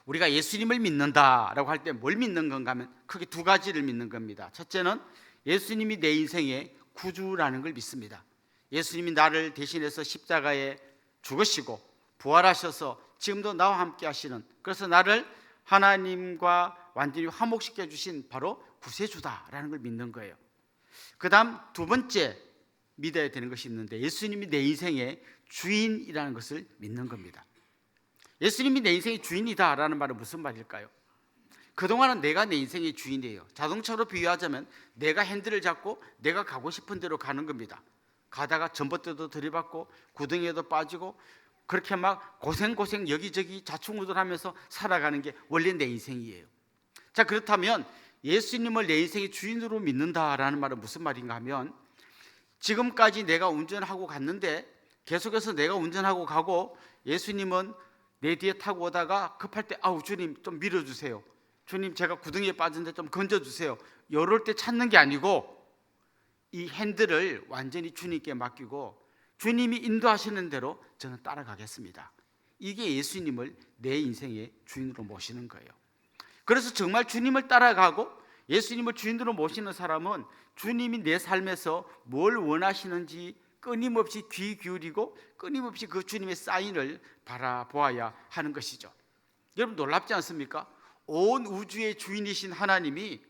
우리가 예수님을 믿는다라고 할 때 뭘 믿는 건가 하면 크게 두 가지를 믿는 겁니다. 첫째는 예수님이 내 인생의 구주라는 걸 믿습니다. 예수님이 나를 대신해서 십자가에 죽으시고 부활하셔서 지금도 나와 함께 하시는, 그래서 나를 하나님과 완전히 화목시켜 주신 바로 구세주다라는 걸 믿는 거예요. 그 다음 두 번째 믿어야 되는 것이 있는데, 예수님이 내 인생의 주인이라는 것을 믿는 겁니다. 예수님이 내 인생의 주인이다라는 말은 무슨 말일까요? 그동안은 내가 내 인생의 주인이에요. 자동차로 비유하자면 내가 핸들을 잡고 내가 가고 싶은 대로 가는 겁니다. 가다가 전봇대도 들이받고 구덩이에도 빠지고 그렇게 막 고생 여기저기 좌충우돌하면서 살아가는 게 원래 내 인생이에요. 자, 그렇다면 예수님을 내 인생의 주인으로 믿는다라는 말은 무슨 말인가 하면, 지금까지 내가 운전하고 갔는데 계속해서 내가 운전하고 가고 예수님은 내 뒤에 타고 오다가 급할 때 아우 주님 좀 밀어주세요, 주님 제가 구덩이에 빠진데 좀 건져주세요, 이럴 때 찾는 게 아니고 이 핸들을 완전히 주님께 맡기고 주님이 인도하시는 대로 저는 따라가겠습니다. 이게 예수님을 내 인생의 주인으로 모시는 거예요. 그래서 정말 주님을 따라가고 예수님을 주인으로 모시는 사람은 주님이 내 삶에서 뭘 원하시는지 끊임없이 귀 기울이고 끊임없이 그 주님의 사인을 바라보아야 하는 것이죠. 여러분 놀랍지 않습니까? 온 우주의 주인이신 하나님이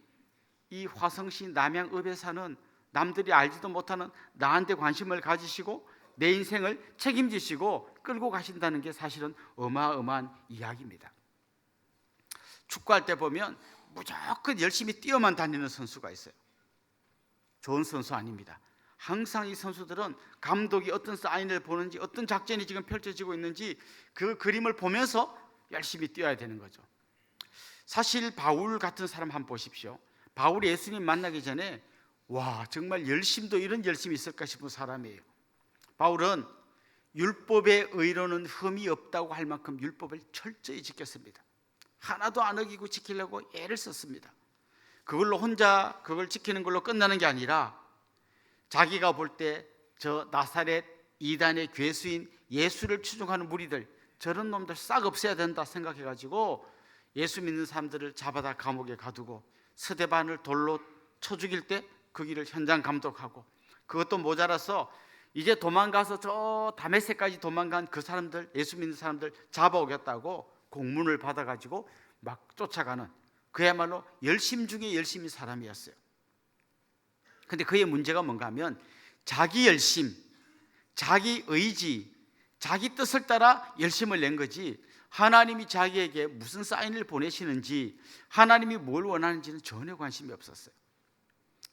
이 화성시 남양읍에 사는 남들이 알지도 못하는 나한테 관심을 가지시고 내 인생을 책임지시고 끌고 가신다는 게 사실은 어마어마한 이야기입니다. 축구할 때 보면 무조건 열심히 뛰어만 다니는 선수가 있어요. 좋은 선수 아닙니다. 항상 이 선수들은 감독이 어떤 사인을 보는지, 어떤 작전이 지금 펼쳐지고 있는지 그 그림을 보면서 열심히 뛰어야 되는 거죠. 사실 바울 같은 사람 한번 보십시오. 바울이 예수님 만나기 전에 와 정말 열심도 이런 열심이 있을까 싶은 사람이에요. 바울은 율법의 의로는 흠이 없다고 할 만큼 율법을 철저히 지켰습니다. 하나도 안 어기고 지키려고 애를 썼습니다. 그걸로 혼자 그걸 지키는 걸로 끝나는 게 아니라 자기가 볼 때 저 나사렛 이단의 괴수인 예수를 추종하는 무리들, 저런 놈들 싹 없애야 된다 생각해가지고 예수 믿는 사람들을 잡아다 감옥에 가두고 스데반을 돌로 쳐 죽일 때 그 길을 현장 감독하고, 그것도 모자라서 이제 도망가서 저 다메섹까지 도망간 그 사람들, 예수 믿는 사람들 잡아오겠다고 공문을 받아가지고 막 쫓아가는, 그야말로 열심 중에 열심인 사람이었어요. 근데 그의 문제가 뭔가 하면 자기 열심, 자기 의지, 자기 뜻을 따라 열심을 낸 거지 하나님이 자기에게 무슨 사인을 보내시는지, 하나님이 뭘 원하는지는 전혀 관심이 없었어요.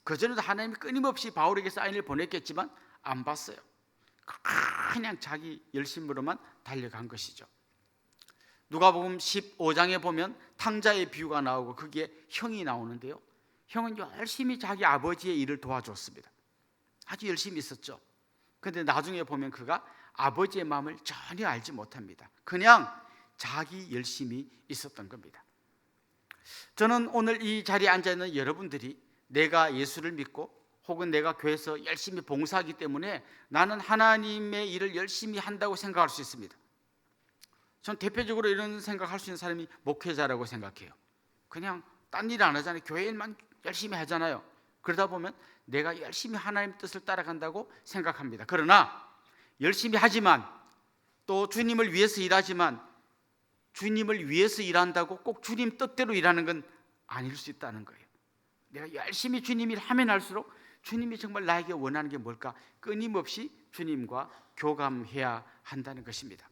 그전에도 하나님이 끊임없이 바울에게 사인을 보냈겠지만 안 봤어요. 그냥 자기 열심으로만 달려간 것이죠. 누가복음 15장에 보면 탕자의 비유가 나오고 거기에 형이 나오는데요, 형은 열심히 자기 아버지의 일을 도와줬습니다. 아주 열심히 있었죠. 그런데 나중에 보면 그가 아버지의 마음을 전혀 알지 못합니다. 그냥 자기 열심히 있었던 겁니다. 저는 오늘 이 자리에 앉아있는 여러분들이 내가 예수를 믿고 혹은 내가 교회에서 열심히 봉사하기 때문에 나는 하나님의 일을 열심히 한다고 생각할 수 있습니다. 전 대표적으로 이런 생각할 수 있는 사람이 목회자라고 생각해요. 그냥 딴 일 안 하잖아요. 교회 일만 열심히 하잖아요. 그러다 보면 내가 열심히 하나님의 뜻을 따라간다고 생각합니다. 그러나 열심히 하지만 또 주님을 위해서 일하지만 주님을 위해서 일한다고 꼭 주님 뜻대로 일하는 건 아닐 수 있다는 거예요. 내가 열심히 주님 일 하면 할수록 주님이 정말 나에게 원하는 게 뭘까 끊임없이 주님과 교감해야 한다는 것입니다.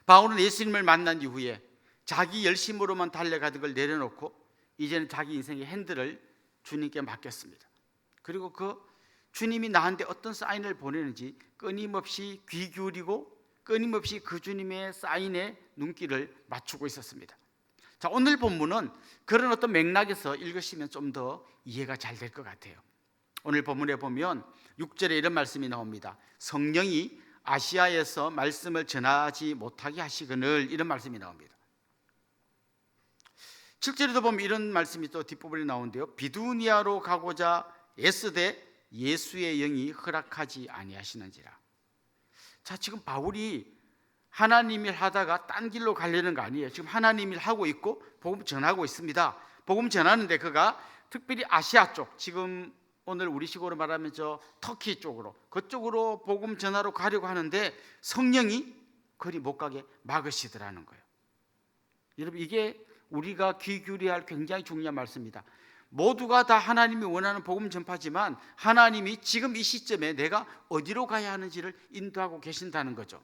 바울은 예수님을 만난 이후에 자기 열심으로만 달려가던 걸 내려놓고 이제는 자기 인생의 핸들을 주님께 맡겼습니다. 그리고 그 주님이 나한테 어떤 사인을 보내는지 끊임없이 귀 기울이고 끊임없이 그 주님의 사인에 눈길을 맞추고 있었습니다. 자, 오늘 본문은 그런 어떤 맥락에서 읽으시면 좀 더 이해가 잘 될 것 같아요. 오늘 본문에 보면 6절에 이런 말씀이 나옵니다. 성령이 아시아에서 말씀을 전하지 못하게 하시거늘, 이런 말씀이 나옵니다. 7절에도 보면 이런 말씀이 또 뒷부분에 나오는데요, 비두니아로 가고자 애쓰되 예수의 영이 허락하지 아니하시는지라. 자, 지금 바울이 하나님 일 하다가 딴 길로 가려는 거 아니에요. 지금 하나님 일 하고 있고 복음 전하고 있습니다. 복음 전하는데 그가 특별히 아시아 쪽, 지금 오늘 우리식으로 말하면 저 터키 쪽으로, 그쪽으로 복음 전하러 가려고 하는데 성령이 그리 못 가게 막으시더라는 거예요. 여러분, 이게 우리가 귀 기울여야 할 굉장히 중요한 말씀입니다. 모두가 다 하나님이 원하는 복음 전파지만 하나님이 지금 이 시점에 내가 어디로 가야 하는지를 인도하고 계신다는 거죠.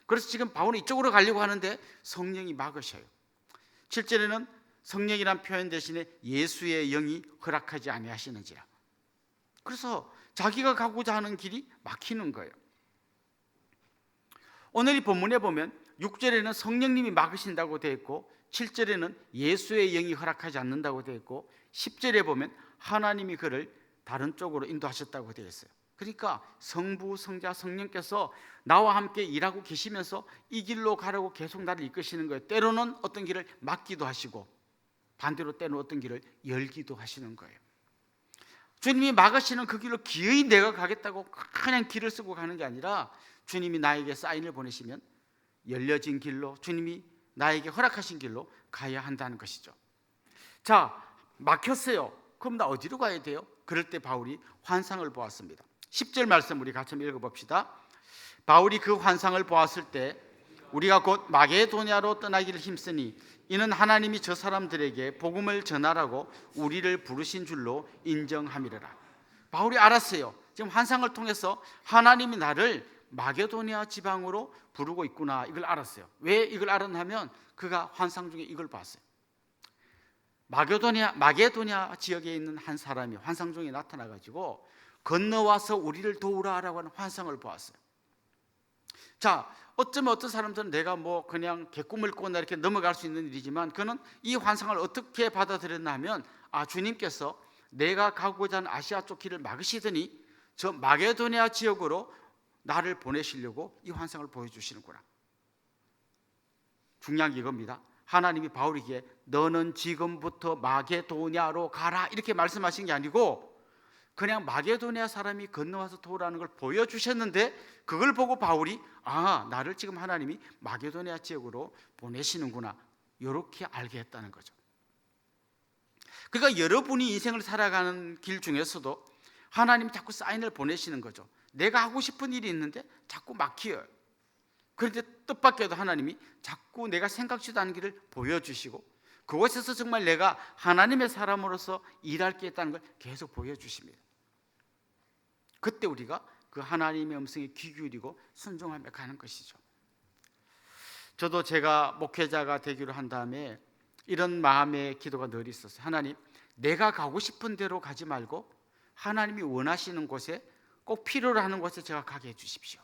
그래서 지금 바울은 이쪽으로 가려고 하는데 성령이 막으셔요. 7절에는 성령이란 표현 대신에 예수의 영이 허락하지 아니하시는지라. 그래서 자기가 가고자 하는 길이 막히는 거예요. 오늘 이 본문에 보면 6절에는 성령님이 막으신다고 되어 있고 7절에는 예수의 영이 허락하지 않는다고 되어 있고 10절에 보면 하나님이 그를 다른 쪽으로 인도하셨다고 되어 있어요. 그러니까 성부, 성자, 성령께서 나와 함께 일하고 계시면서 이 길로 가라고 계속 나를 이끄시는 거예요. 때로는 어떤 길을 막기도 하시고 반대로 때로는 어떤 길을 열기도 하시는 거예요. 주님이 막으시는 그 길로 기어이 내가 가겠다고 그냥 길을 쓰고 가는 게 아니라 주님이 나에게 사인을 보내시면 열려진 길로, 주님이 나에게 허락하신 길로 가야 한다는 것이죠. 자, 막혔어요. 그럼 나 어디로 가야 돼요? 그럴 때 바울이 환상을 보았습니다. 10절 말씀 우리 같이 한번 읽어봅시다. 바울이 그 환상을 보았을 때 우리가 곧 마게도냐로 떠나기를 힘쓰니 이는 하나님이 저 사람들에게 복음을 전하라고 우리를 부르신 줄로 인정함이라. 바울이 알았어요. 지금 환상을 통해서 하나님이 나를 마게도냐 지방으로 부르고 있구나, 이걸 알았어요. 왜 이걸 알았냐면 그가 환상 중에 이걸 봤어요. 마게도냐 지역에 있는 한 사람이 환상 중에 나타나가지고 건너와서 우리를 도우라라고 하는 환상을 보았어요. 자, 어쩌면 어떤 사람들은 내가 뭐 그냥 개꿈을 꾸거나 이렇게 넘어갈 수 있는 일이지만 그는 이 환상을 어떻게 받아들였나 하면 주님께서 내가 가고자 하는 아시아 쪽 길을 막으시더니 저 마게도냐 지역으로 나를 보내시려고 이 환상을 보여주시는구나. 중요한 게 이겁니다. 하나님이 바울에게 너는 지금부터 마게도냐로 가라 이렇게 말씀하신 게 아니고 그냥 마게도냐 사람이 건너와서 도우라는 걸 보여주셨는데 그걸 보고 바울이 나를 지금 하나님이 마게도냐 지역으로 보내시는구나, 이렇게 알게 했다는 거죠. 그러니까 여러분이 인생을 살아가는 길 중에서도 하나님이 자꾸 사인을 보내시는 거죠. 내가 하고 싶은 일이 있는데 자꾸 막혀요. 그런데 뜻밖에도 하나님이 자꾸 내가 생각지도 않은 길을 보여주시고 그곳에서 정말 내가 하나님의 사람으로서 일할 게 있다는 걸 계속 보여주십니다. 그때 우리가 그 하나님의 음성에 귀 기울이고 순종하며 가는 것이죠. 저도 제가 목회자가 되기로 한 다음에 이런 마음의 기도가 늘 있었어요. 하나님, 내가 가고 싶은 대로 가지 말고 하나님이 원하시는 곳에, 꼭 필요로 하는 곳에 제가 가게 해주십시오.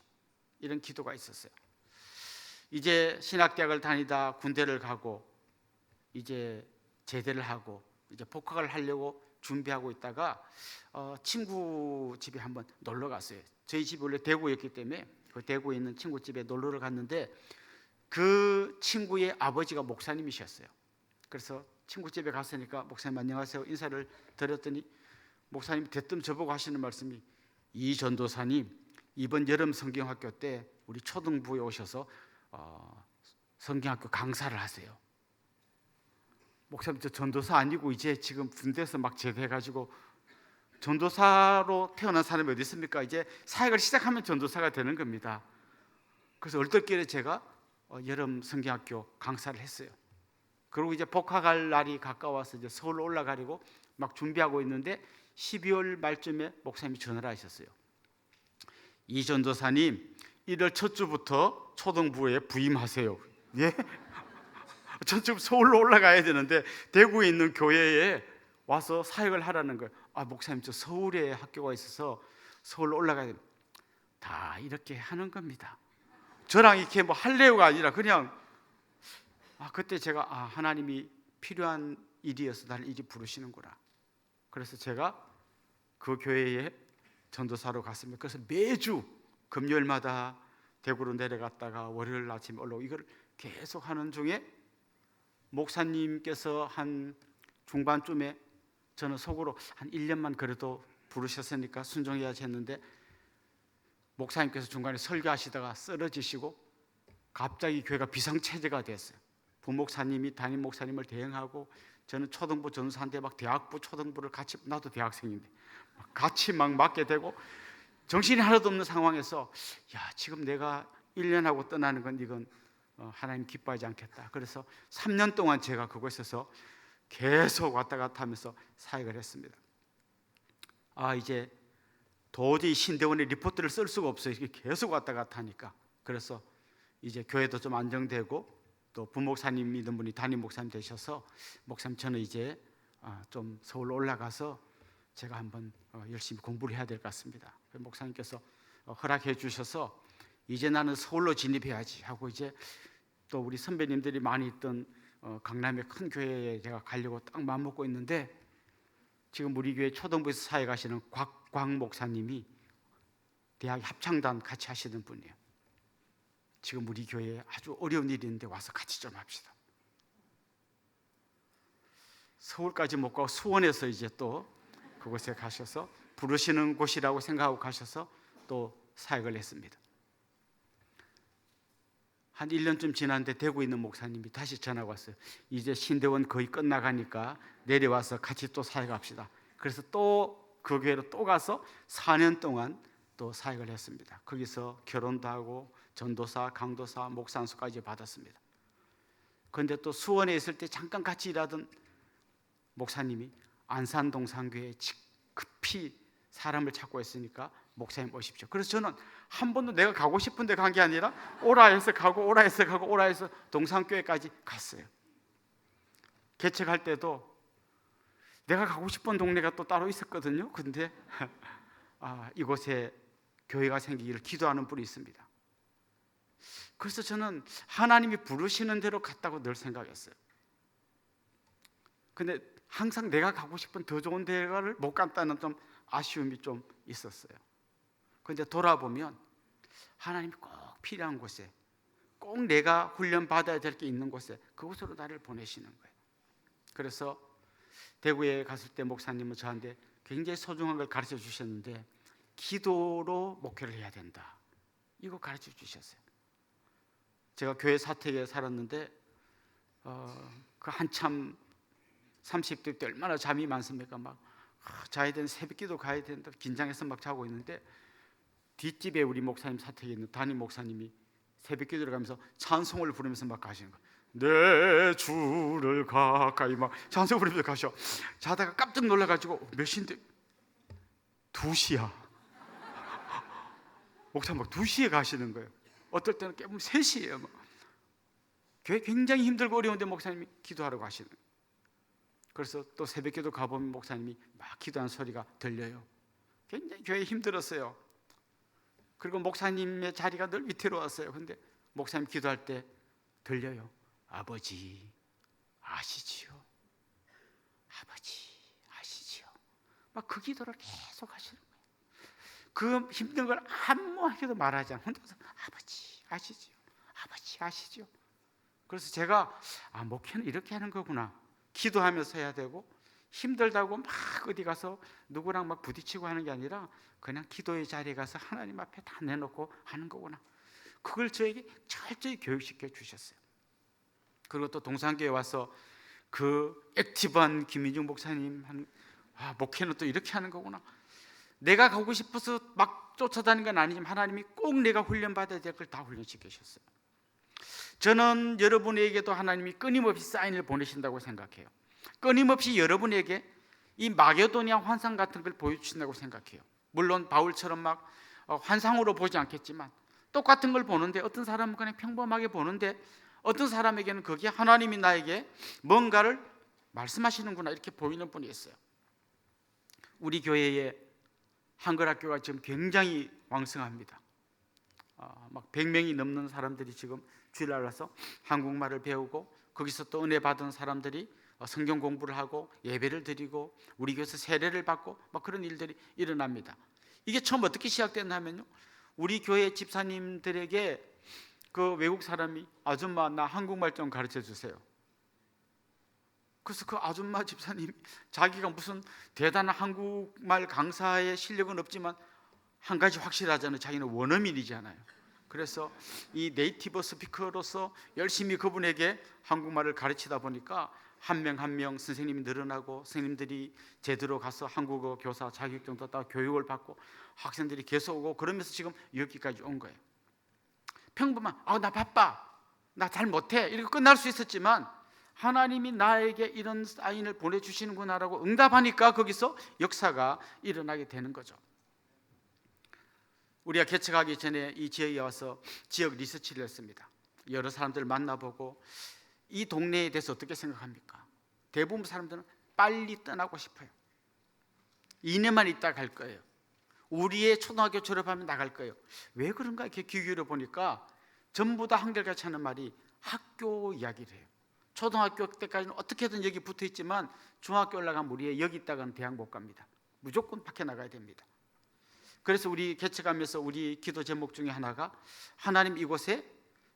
이런 기도가 있었어요. 이제 신학대학을 다니다 군대를 가고 이제 제대를 하고 이제 복학을 하려고 준비하고 있다가 친구 집에 한번 놀러 갔어요. 저희 집이 원래 대구였기 때문에 그 대구에 있는 친구 집에 놀러를 갔는데 그 친구의 아버지가 목사님이셨어요. 그래서 친구 집에 갔으니까 목사님 안녕하세요 인사를 드렸더니 목사님이 대뜸 저보고 하시는 말씀이 이 전도사님 이번 여름 성경학교 때 우리 초등부에 오셔서 성경학교 강사를 하세요. 목사님 저 전도사 아니고 이제 지금 군대에서 막 제대해가지고 전도사로 태어난 사람이 어디 있습니까? 이제 사역을 시작하면 전도사가 되는 겁니다. 그래서 얼떨결에 제가 여름 성경학교 강사를 했어요. 그리고 이제 복학할 날이 가까워서 이제 서울로 올라가려고 막 준비하고 있는데 12월 말쯤에 목사님이 전화를 하셨어요. 이 전도사님 1월 첫 주부터 초등부에 부임하세요. 예? 전 지금 서울로 올라가야 되는데 대구에 있는 교회에 와서 사역을 하라는 거예요. 목사님 저 서울에 학교가 있어서 서울로 올라가야 됩니다. 다 이렇게 하는 겁니다. 저랑 이렇게 뭐 할래요가 아니라 그냥 그때 제가 하나님이 필요한 일이어서 나를 이리 부르시는구나. 그래서 제가 그 교회에 전도사로 갔습니다. 그래서 매주 금요일마다 대구로 내려갔다가 월요일 아침에 올라오고 이걸 계속 하는 중에 목사님께서 한 중반쯤에 저는 속으로 한 1년만 그래도 부르셨으니까 순종해야지 했는데 목사님께서 중간에 설교하시다가 쓰러지시고 갑자기 교회가 비상체제가 됐어요. 부목사님이 담임 목사님을 대행하고 저는 초등부 전사인데 막 대학부 초등부를 같이, 나도 대학생인데 같이 막 맡게 되고 정신이 하나도 없는 상황에서 야, 지금 내가 1년하고 떠나는 건 이건 하나님 기뻐하지 않겠다. 그래서 3년 동안 제가 그곳에서 계속 왔다 갔다 하면서 사역을 했습니다. 이제 도저히 신대원의 리포트를 쓸 수가 없어요. 이게 계속 왔다 갔다 하니까. 그래서 이제 교회도 좀 안정되고 또 부목사님 믿는 분이 담임 목사님 되셔서 목사님 저는 이제 좀 서울로 올라가서 제가 한번 열심히 공부를 해야 될 것 같습니다. 목사님께서 허락해 주셔서 이제 나는 서울로 진입해야지 하고 이제 또 우리 선배님들이 많이 있던 강남의 큰 교회에 제가 가려고 딱 마음먹고 있는데 지금 우리 교회 초등부에서 사역하시는 곽광 목사님이 대학 합창단 같이 하시는 분이에요. 지금 우리 교회에 아주 어려운 일이 있는데 와서 같이 좀 합시다. 서울까지 못 가고 수원에서 이제 또 그곳에 가셔서 부르시는 곳이라고 생각하고 가셔서 또 사역을 했습니다. 한 1년쯤 지났는데 대구에 있는 목사님이 다시 전화가 왔어요. 이제 신대원 거의 끝나가니까 내려와서 같이 또 사역합시다. 그래서 또 그 교회로 또 가서 4년 동안 또 사역을 했습니다. 거기서 결혼도 하고 전도사, 강도사, 목사 안수까지 받았습니다. 그런데 또 수원에 있을 때 잠깐 같이 일하던 목사님이 안산동산교회에 급히 사람을 찾고 있으니까 목사님 오십시오. 그래서 저는 한 번도 내가 가고 싶은데 간 게 아니라 오라 해서 가고 오라 해서 가고 오라 해서 동산교회까지 갔어요. 개척할 때도 내가 가고 싶은 동네가 또 따로 있었거든요. 근데 이곳에 교회가 생기기를 기도하는 분이 있습니다. 그래서 저는 하나님이 부르시는 대로 갔다고 늘 생각했어요. 근데 항상 내가 가고 싶은 더 좋은 대가를 못 갔다는 좀 아쉬움이 좀 있었어요. 그런데 돌아보면 하나님이 꼭 필요한 곳에, 꼭 내가 훈련받아야 될 게 있는 곳에 그곳으로 나를 보내시는 거예요. 그래서 대구에 갔을 때 목사님은 저한테 굉장히 소중한 걸 가르쳐 주셨는데 기도로 목회를 해야 된다, 이거 가르쳐 주셨어요. 제가 교회 사택에 살았는데 그 한참 30대 때 얼마나 잠이 많습니까? 막 자야 되는 새벽기도 가야 된다 긴장해서 막 자고 있는데 뒷집에 우리 목사님 사택에 있는 담임 목사님이 새벽기도를 가면서 찬송을 부르면서 막 가시는 거예요. 내 주를 가까이 막 찬송 부르면서 가셔. 자다가 깜짝 놀라가지고 몇 시인데 2시야. 목사님 막 2시에 가시는 거예요. 어떨 때는 깨면 3시예요. 막. 교회 굉장히 힘들고 어려운데 목사님이 기도하러 가시는 거예요. 그래서 또 새벽기도 가보면 목사님이 막 기도하는 소리가 들려요. 굉장히 교회 힘들었어요. 그리고 목사님의 자리가 늘 위태로웠어요. 근데 목사님 기도할 때 들려요. 아버지 아시지요? 아버지 아시지요? 막 그 기도를 계속 하시는 거예요. 그 힘든 걸 아무한테도 말하지 않고 혼자서 아버지 아시지요? 아버지 아시지요? 그래서 제가 목회는 이렇게 하는 거구나. 기도하면서 해야 되고 힘들다고 막 어디 가서 누구랑 막 부딪히고 하는 게 아니라 그냥 기도의 자리에 가서 하나님 앞에 다 내놓고 하는 거구나. 그걸 저에게 철저히 교육시켜 주셨어요. 그리고 또 동산교회 와서 그 액티브한 김민중 목사님 목회는 또 이렇게 하는 거구나. 내가 가고 싶어서 막 쫓아다니는 건 아니지만 하나님이 꼭 내가 훈련받아야 될 걸 다 훈련시키셨어요. 저는 여러분에게도 하나님이 끊임없이 사인을 보내신다고 생각해요. 끊임없이 여러분에게 이 마게도니아 환상 같은 걸 보여주신다고 생각해요. 물론 바울처럼 막 환상으로 보지 않겠지만 똑같은 걸 보는데 어떤 사람은 그냥 평범하게 보는데 어떤 사람에게는 그게 하나님이 나에게 뭔가를 말씀하시는구나 이렇게 보이는 분이 있어요. 우리 교회에 한글학교가 지금 굉장히 왕성합니다. 막 100명이 넘는 사람들이 지금 주일날 와서 한국말을 배우고 거기서 또 은혜 받은 사람들이 성경 공부를 하고 예배를 드리고 우리 교회에서 세례를 받고 막 그런 일들이 일어납니다. 이게 처음 어떻게 시작됐냐면요, 우리 교회 집사님들에게 그 외국 사람이 아줌마 나 한국말 좀 가르쳐 주세요. 그래서 그 아줌마 집사님 자기가 무슨 대단한 한국말 강사의 실력은 없지만 한 가지 확실하잖아요. 자기는 원어민이잖아요. 그래서 이 네이티브 스피커로서 열심히 그분에게 한국말을 가르치다 보니까 한 명 한 명 선생님이 늘어나고, 선생님들이 제대로 가서 한국어 교사 자격증도 따고 교육을 받고 학생들이 계속 오고, 그러면서 지금 여기까지 온 거예요. 평범한 나 바빠, 나 잘 못해, 이렇게 끝날 수 있었지만 하나님이 나에게 이런 사인을 보내주시는구나라고 응답하니까 거기서 역사가 일어나게 되는 거죠. 우리가 개척하기 전에 이 지역에 와서 지역 리서치를 했습니다. 여러 사람들을 만나보고 이 동네에 대해서 어떻게 생각합니까? 대부분 사람들은 빨리 떠나고 싶어요. 2년만 있다 갈 거예요. 우리의 초등학교 졸업하면 나갈 거예요. 왜 그런가 이렇게 귀 기울여 보니까 전부 다 한결같이 하는 말이 학교 이야기를 해요. 초등학교 때까지는 어떻게든 여기 붙어 있지만 중학교 올라가면 우리 여기 있다가는 대학 못 갑니다. 무조건 밖에 나가야 됩니다. 그래서 우리 개척하면서 우리 기도 제목 중에 하나가 하나님 이곳에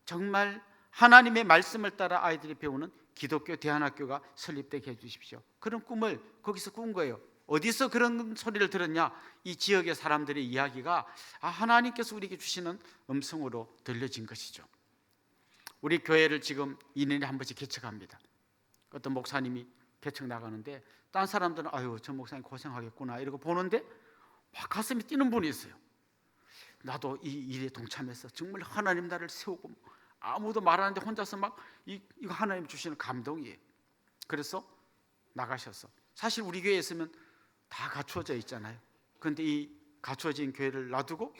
정말 하나님의 말씀을 따라 아이들이 배우는 기독교 대안학교가 설립되게 해주십시오. 그런 꿈을 거기서 꾼 거예요. 어디서 그런 소리를 들었냐? 이 지역의 사람들의 이야기가 하나님께서 우리에게 주시는 음성으로 들려진 것이죠. 우리 교회를 지금 2년에 한 번씩 개척합니다. 어떤 목사님이 개척 나가는데 딴 사람들은 아유 저 목사님 고생하겠구나 이러고 보는데 막 가슴이 뛰는 분이 있어요. 나도 이 일에 동참해서 정말 하나님 나를 세우고 아무도 말하는데 혼자서 막 이거 하나님 주시는 감동이에요. 그래서 나가셔서, 사실 우리 교회에 있으면 다 갖추어져 있잖아요. 그런데 이 갖추어진 교회를 놔두고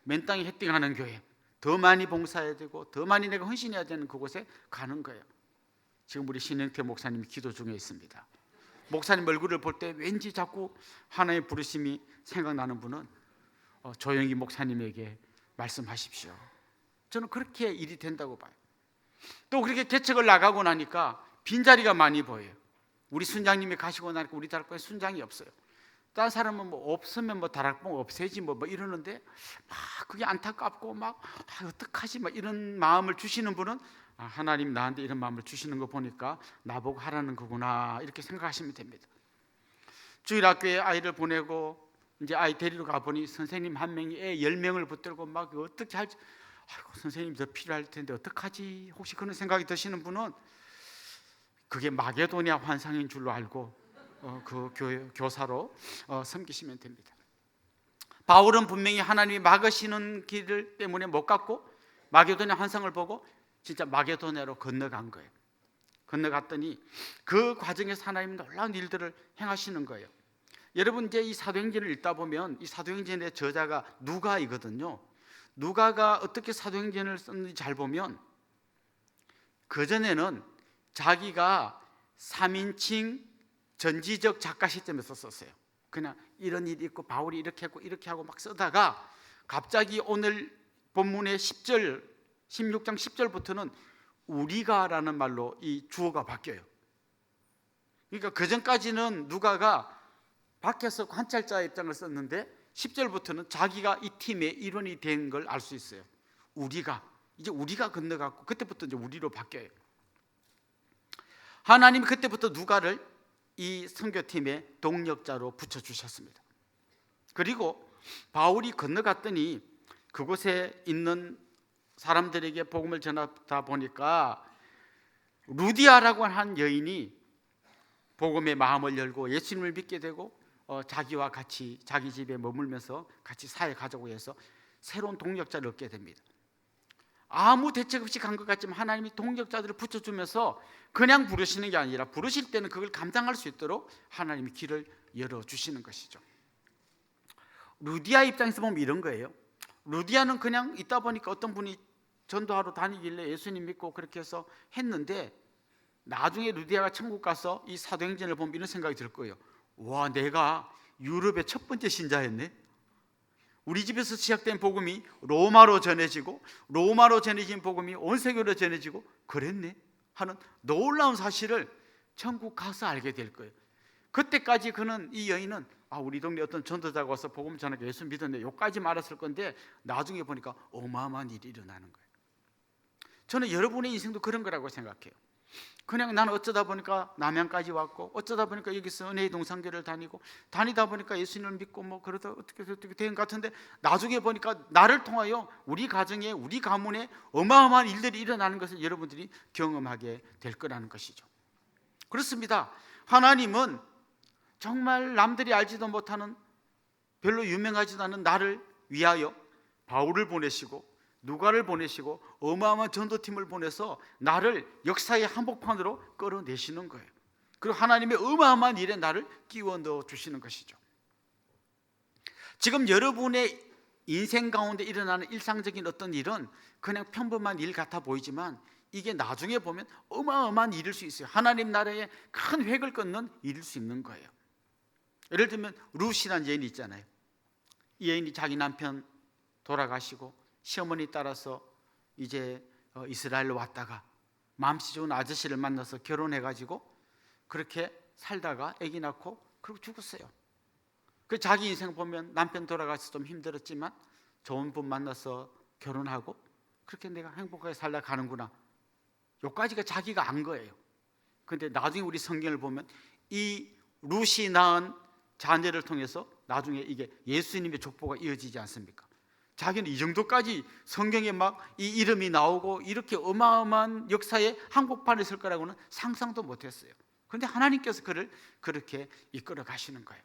맨 땅에 헤딩하는 교회, 더 많이 봉사해야 되고 더 많이 내가 헌신해야 되는 그곳에 가는 거예요. 지금 우리 신영태 목사님이 기도 중에 있습니다. 목사님 얼굴을 볼 때 왠지 자꾸 하나님의 부르심이 생각나는 분은 조영희 목사님에게 말씀하십시오. 저는 그렇게 일이 된다고 봐요. 또 그렇게 개척을 나가고 나니까 빈자리가 많이 보여요. 우리 순장님이 가시고 나니까 우리 다락방에 순장이 없어요. 다른 사람은 뭐 없으면 뭐 다락방 없애지 뭐 이러는데 막 그게 안타깝고 막 어떡하지 막 이런 마음을 주시는 분은 하나님 나한테 이런 마음을 주시는 거 보니까 나보고 하라는 거구나 이렇게 생각하시면 됩니다. 주일학교에 아이를 보내고 이제 아이 데리러 가보니 선생님 한 명이 애 10명을 붙들고 막 어떻게 할지, 아이고 선생님 더 필요할 텐데 어떡하지, 혹시 그런 생각이 드시는 분은 그게 마게도냐 환상인 줄로 알고 그 교사로 섬기시면 됩니다. 바울은 분명히 하나님이 막으시는 길을 때문에 못 갔고 마게도냐 환상을 보고 진짜 마게도냐로 건너간 거예요. 건너갔더니 그 과정에서 하나님 놀라운 일들을 행하시는 거예요. 여러분 이제 이 사도행전을 읽다 보면 이 사도행전의 저자가 누가이거든요. 누가가 어떻게 사도행전을 썼는지 잘 보면 그전에는 자기가 3인칭 전지적 작가 시점에서 썼어요. 그냥 이런 일이 있고 바울이 이렇게 했고 이렇게 하고 막 쓰다가 갑자기 오늘 본문의 10절 16장 10절부터는 우리가라는 말로 이 주어가 바뀌어요. 그러니까 그전까지는 누가가 밖에서 관찰자 입장을 썼는데 10절부터는 자기가 이 팀의 일원이 된 걸 알 수 있어요. 우리가 이제 우리가 건너갔고 그때부터 이제 우리로 바뀌어요. 하나님이 그때부터 누가를 이 선교팀의 동력자로 붙여주셨습니다. 그리고 바울이 건너갔더니 그곳에 있는 사람들에게 복음을 전하다 보니까 루디아라고 한 여인이 복음의 마음을 열고 예수님을 믿게 되고 자기와 같이 자기 집에 머물면서 같이 사회 가자고 해서 새로운 동력자를 얻게 됩니다. 아무 대책 없이 간 것 같지만 하나님이 동력자들을 붙여주면서 그냥 부르시는 게 아니라 부르실 때는 그걸 감당할 수 있도록 하나님이 길을 열어주시는 것이죠. 루디아 입장에서 보면 이런 거예요. 루디아는 그냥 있다 보니까 어떤 분이 전도하러 다니길래 예수님 믿고 그렇게 해서 했는데 나중에 루디아가 천국 가서 이 사도행전을 보면 이런 생각이 들 거예요. 와, 내가 유럽의 첫 번째 신자였네. 우리 집에서 시작된 복음이 로마로 전해지고 로마로 전해진 복음이 온 세계로 전해지고 그랬네 하는 놀라운 사실을 천국 가서 알게 될 거예요. 그때까지 이 여인은 우리 동네 어떤 전도자가 와서 복음 전하게 예수 믿었네 여기까지 말했을 건데 나중에 보니까 어마어마한 일이 일어나는 거예요. 저는 여러분의 인생도 그런 거라고 생각해요. 그냥 나는 어쩌다 보니까 남양까지 왔고, 어쩌다 보니까 여기서 은혜의 동상교를 다니고, 다니다 보니까 예수님을 믿고 뭐 그러다 어떻게 된 것 같은데, 나중에 보니까 나를 통하여 우리 가정에, 우리 가문에 어마어마한 일들이 일어나는 것을 여러분들이 경험하게 될 거라는 것이죠. 그렇습니다. 하나님은 정말 남들이 알지도 못하는, 별로 유명하지도 않은 나를 위하여 바울을 보내시고 누가를 보내시고 어마어마한 전도팀을 보내서 나를 역사의 한복판으로 끌어내시는 거예요. 그리고 하나님의 어마어마한 일에 나를 끼워 넣어 주시는 것이죠. 지금 여러분의 인생 가운데 일어나는 일상적인 어떤 일은 그냥 평범한 일 같아 보이지만, 이게 나중에 보면 어마어마한 일일 수 있어요. 하나님 나라의 큰 획을 끊는 일일 수 있는 거예요. 예를 들면 룻이라는 여인이 있잖아요. 이 여인이 자기 남편 돌아가시고 시어머니 따라서 이제 이스라엘로 왔다가 마음씨 좋은 아저씨를 만나서 결혼해가지고 그렇게 살다가 아기 낳고 그리고 죽었어요. 그 자기 인생 보면 남편 돌아가서 좀 힘들었지만 좋은 분 만나서 결혼하고 그렇게 내가 행복하게 살다 가는구나, 요까지가 자기가 안 거예요. 근데 나중에 우리 성경을 보면 이 룻이 낳은 자녀를 통해서 나중에 이게 예수님의 족보가 이어지지 않습니까? 자기는 이 정도까지 성경에 막 이 이름이 나오고 이렇게 어마어마한 역사의 한복판에 설 거라고는 상상도 못했어요. 그런데 하나님께서 그를 그렇게 이끌어 가시는 거예요.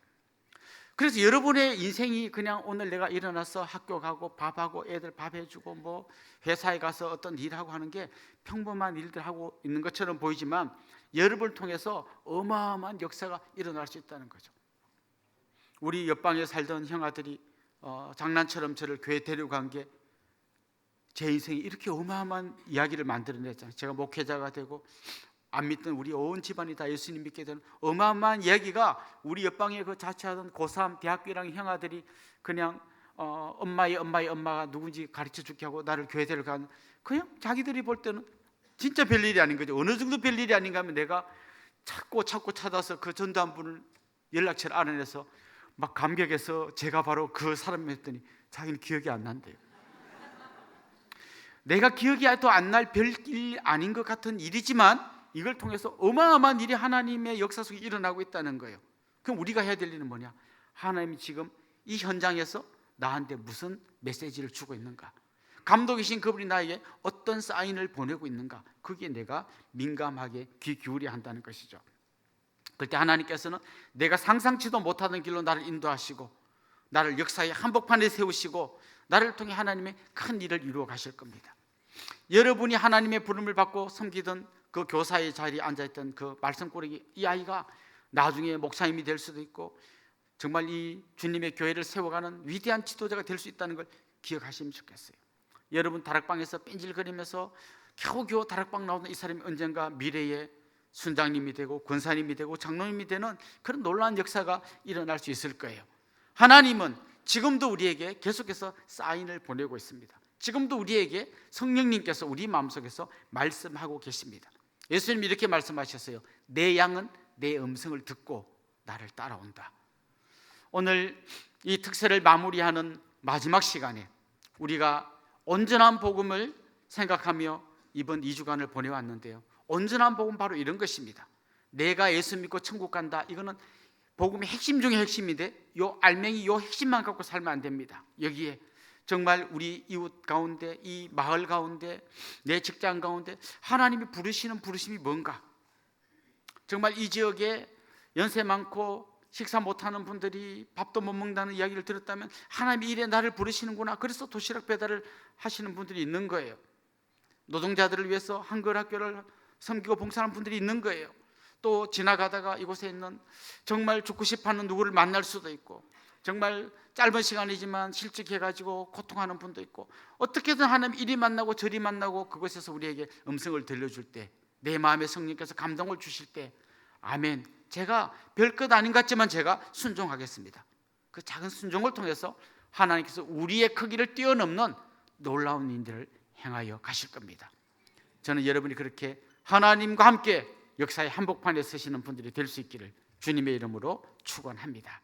그래서 여러분의 인생이 그냥 오늘 내가 일어나서 학교 가고 밥하고 애들 밥 해주고 뭐 회사에 가서 어떤 일하고 하는 게 평범한 일들 하고 있는 것처럼 보이지만, 여러분을 통해서 어마어마한 역사가 일어날 수 있다는 거죠. 우리 옆방에 살던 형아들이 장난처럼 저를 교회 데려간 게 제 인생에 이렇게 어마어마한 이야기를 만들어냈잖아요. 제가 목회자가 되고 안 믿던 우리 온 집안이 다 예수님 믿게 되는 어마어마한 이야기가, 우리 옆방에 그 자취하던 고3 대학교 1학년 형아들이 그냥 엄마의 엄마가 누군지 가르쳐 줄게 하고 나를 교회 데려간, 그냥 자기들이 볼 때는 진짜 별일이 아닌 거죠. 어느 정도 별일이 아닌가 하면 내가 찾고 찾아서 그 전도한 분을 연락처를 알아내서 막 감격해서 제가 바로 그 사람이었더니 자기는 기억이 안 난대요. 내가 기억이 또 안 날 별일 아닌 것 같은 일이지만 이걸 통해서 어마어마한 일이 하나님의 역사 속에 일어나고 있다는 거예요. 그럼 우리가 해야 될 일은 뭐냐? 하나님이 지금 이 현장에서 나한테 무슨 메시지를 주고 있는가? 감독이신 그분이 나에게 어떤 사인을 보내고 있는가? 그게 내가 민감하게 귀 기울여야 한다는 것이죠. 그때 하나님께서는 내가 상상치도 못하던 길로 나를 인도하시고 나를 역사의 한복판에 세우시고 나를 통해 하나님의 큰 일을 이루어 가실 겁니다. 여러분이 하나님의 부름을 받고 섬기던 그 교사의 자리에 앉아있던 그 말썽꾸러기 이 아이가 나중에 목사님이 될 수도 있고 정말 이 주님의 교회를 세워가는 위대한 지도자가 될 수 있다는 걸 기억하시면 좋겠어요. 여러분 다락방에서 뺀질거리면서 겨우겨우 다락방 나오는 이 사람이 언젠가 미래에 순장님이 되고 권사님이 되고 장로님이 되는 그런 놀라운 역사가 일어날 수 있을 거예요. 하나님은 지금도 우리에게 계속해서 사인을 보내고 있습니다. 지금도 우리에게 성령님께서 우리 마음속에서 말씀하고 계십니다. 예수님이 이렇게 말씀하셨어요. 내 양은 내 음성을 듣고 나를 따라온다. 오늘 이 특세를 마무리하는 마지막 시간에 우리가 온전한 복음을 생각하며 이번 2주간을 보내왔는데요, 온전한 복음 바로 이런 것입니다. 내가 예수 믿고 천국 간다, 이거는 복음의 핵심 중에 핵심인데 요 알맹이 요 핵심만 갖고 살면 안 됩니다. 여기에 정말 우리 이웃 가운데, 이 마을 가운데, 내 직장 가운데 하나님이 부르시는 부르심이 뭔가. 정말 이 지역에 연세 많고 식사 못하는 분들이 밥도 못 먹는다는 이야기를 들었다면 하나님이 이래 나를 부르시는구나, 그래서 도시락 배달을 하시는 분들이 있는 거예요. 노동자들을 위해서 한글학교를 섬기고 봉사하는 분들이 있는 거예요. 또 지나가다가 이곳에 있는 정말 죽고 싶어하는 누구를 만날 수도 있고, 정말 짧은 시간이지만 실직해가지고 고통하는 분도 있고, 어떻게든 하나님 이리 만나고 저리 만나고 그곳에서 우리에게 음성을 들려줄 때, 내 마음에 성령께서 감동을 주실 때, 아멘, 제가 별것 아닌 것 같지만 제가 순종하겠습니다. 그 작은 순종을 통해서 하나님께서 우리의 크기를 뛰어넘는 놀라운 일들을 행하여 가실 겁니다. 저는 여러분이 그렇게 하나님과 함께 역사의 한복판에 서시는 분들이 될 수 있기를 주님의 이름으로 축원합니다.